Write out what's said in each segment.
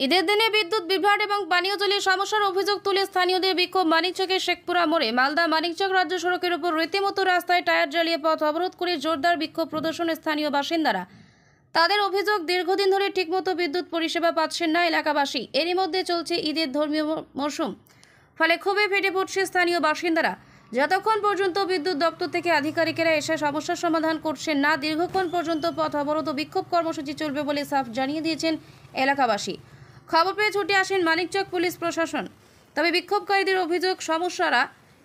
ঈদের দিনে বিদ্যুৎ বিভ্রাট এবং পানীয় জলের সমস্যার অভিযোগ তুলে স্থানীয়দের বিক্ষোভ। মানিকচকের শেখপুরা মোড়ে মালদা মানিকচক রাজ্য সড়কের উপর রীতিমতো রাস্তায় টায়ার জ্বালিয়ে পথ অবরোধ করে জোরদার বিক্ষোভ প্রদর্শনে স্থানীয় বাসিন্দারা। তাদের অভিযোগ, দীর্ঘদিন ধরে ঠিকমতো বিদ্যুৎ পরিষেবা পাচ্ছেন না এলাকাবাসী। এরই মধ্যে চলছে ঈদের ধর্মীয় মরশুম, ফলে খুবই ফেটে পড়ছে স্থানীয় বাসিন্দারা। যতক্ষণ পর্যন্ত বিদ্যুৎ দপ্তর থেকে আধিকারিকেরা এসে সমস্যার সমাধান করছেন না, দীর্ঘক্ষণ পর্যন্ত পথ অবরোধ ও বিক্ষোভ কর্মসূচি চলবে বলে সাফ জানিয়ে দিয়েছেন এলাকাবাসী। খবর পেয়ে ছুটে আসেন মানিকচক পুলিশ প্রশাসন। তবে বিক্ষোভকারীদের অভিযোগ,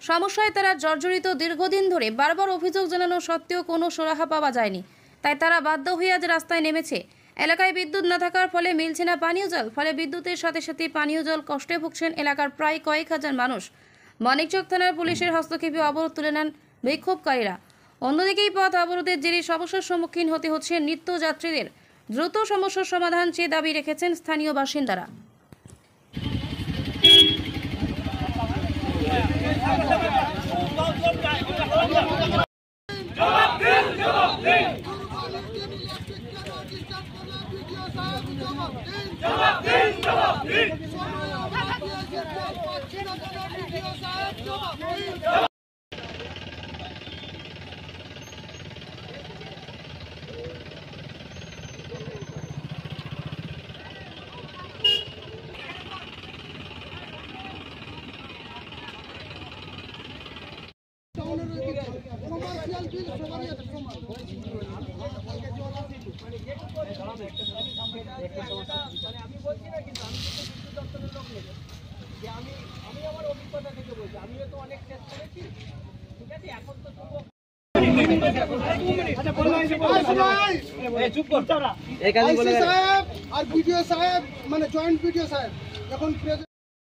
সমস্যায় তারা জর্জরিত। দীর্ঘদিন ধরে বারবার অভিযোগ জানানো সত্ত্বেও কোনো সুরাহা পাওয়া যায়নি, তাই তারা বাধ্য হয়ে আজ রাস্তায় নেমেছে। এলাকায় বিদ্যুৎ না থাকার ফলে মিলছে না পানীয় জল, ফলে বিদ্যুতের সাথে সাথে পানীয় জল কষ্টে ভুগছেন এলাকার প্রায় কয়েক হাজার মানুষ। মানিকচক থানার পুলিশের হস্তক্ষেপে অবরোধ তুলে নেন বিক্ষোভকারীরা। অন্যদিকেই পথ অবরোধের জেরে সমস্যার সম্মুখীন হতে হচ্ছে নিত্যযাত্রীদের। দ্রুত সমস্যার সমাধান চেয়ে দাবি রেখেছেন স্থানীয় বাসিন্দারা।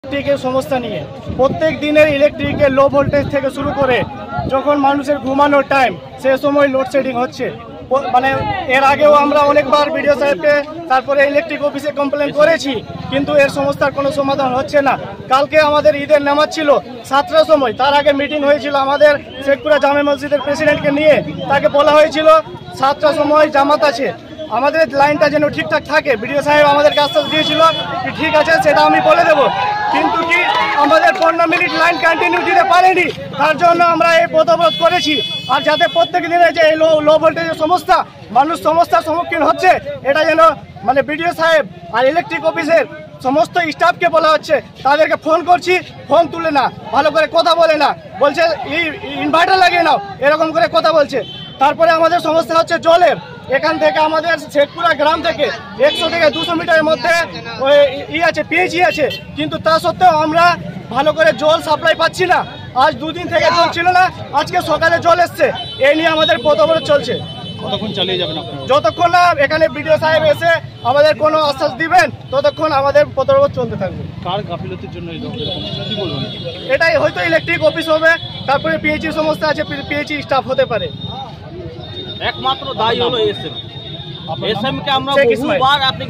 ইলেকট্রিকের সমস্যা নিয়ে প্রত্যেক দিনের ইলেকট্রিকের লো ভোল্টেজ থেকে শুরু করে যখন মানুষের ঘুমানোর টাইম, সে সময় লোডশেডিং হচ্ছে। মানে এর আগেও আমরা অনেকবার বিডিও সাহেবকে, তারপরে ইলেকট্রিক অফিসে কমপ্লেন করেছি, কিন্তু এর সমস্যার কোনো সমাধান হচ্ছে না। কালকে আমাদের ঈদের নামাজ ছিল 7টার সময়, তার আগে মিটিং হয়েছিল আমাদের শেখপুরা জামে মসজিদের প্রেসিডেন্টকে নিয়ে। তাকে বলা হয়েছিল 7টার সময় জামাত আছে, আমাদের লাইনটা যেন ঠিকঠাক থাকে। বিডিও সাহেব আমাদেরকে আশ্বাস দিয়েছিল কি ঠিক আছে, সেটা আমি বলে দেবো, কিন্তু কি আমাদের 15 মিনিট লাইন কন্টিনিউ দিতে পারেনি। তার জন্য আমরা এই পথ অবরোধ করেছি। আর যাতে প্রত্যেক দিনে যে এই লো ভোল্টেজের সমস্যা, মানুষ সমস্যার সম্মুখীন হচ্ছে, এটা যেন মানে বিডিও সাহেব আর ইলেকট্রিক অফিসের সমস্ত স্টাফকে বলা হচ্ছে। তাদেরকে ফোন করছি, ফোন তুলে না, ভালো করে কথা বলে না, বলছে ইনভার্টার লাগিয়ে নাও, এরকম করে কথা বলছে। তারপরে আমাদের সমস্যা হচ্ছে জলের। এখান থেকে আমাদের শেখপুরা গ্রাম থেকে 100 থেকে 200 মিটারের মধ্যে ওই আছে, পিএইচই আছে, কিন্তু তা সত্ত্বেও আমরা ভালো করে জল সাপ্লাই পাচ্ছি না। আজ 2 দিন থেকে জল ছিল না, আজকে সকালে জল এসছে। এই নিয়ে আমাদের পথ অবরোধ চলছে। কতক্ষণ চালিয়ে যাবেন আপনারা? যতক্ষণ না এখানে বিডিও সাহেব এসে আমাদের কোনো আশ্বাস দিবেন, ততক্ষণ আমাদের পথ অবরোধ চলতে থাকবে। কার গাফিলতির জন্য কি বলবেন? এটাই হয়তো ইলেকট্রিক অফিস হবে, তারপরে পিএইচি সমস্যা আছে, পিএইচি স্টাফ হতে পারে। একমাত্র দায়ী হলো এসএম কে আমরা বহুবার আপনি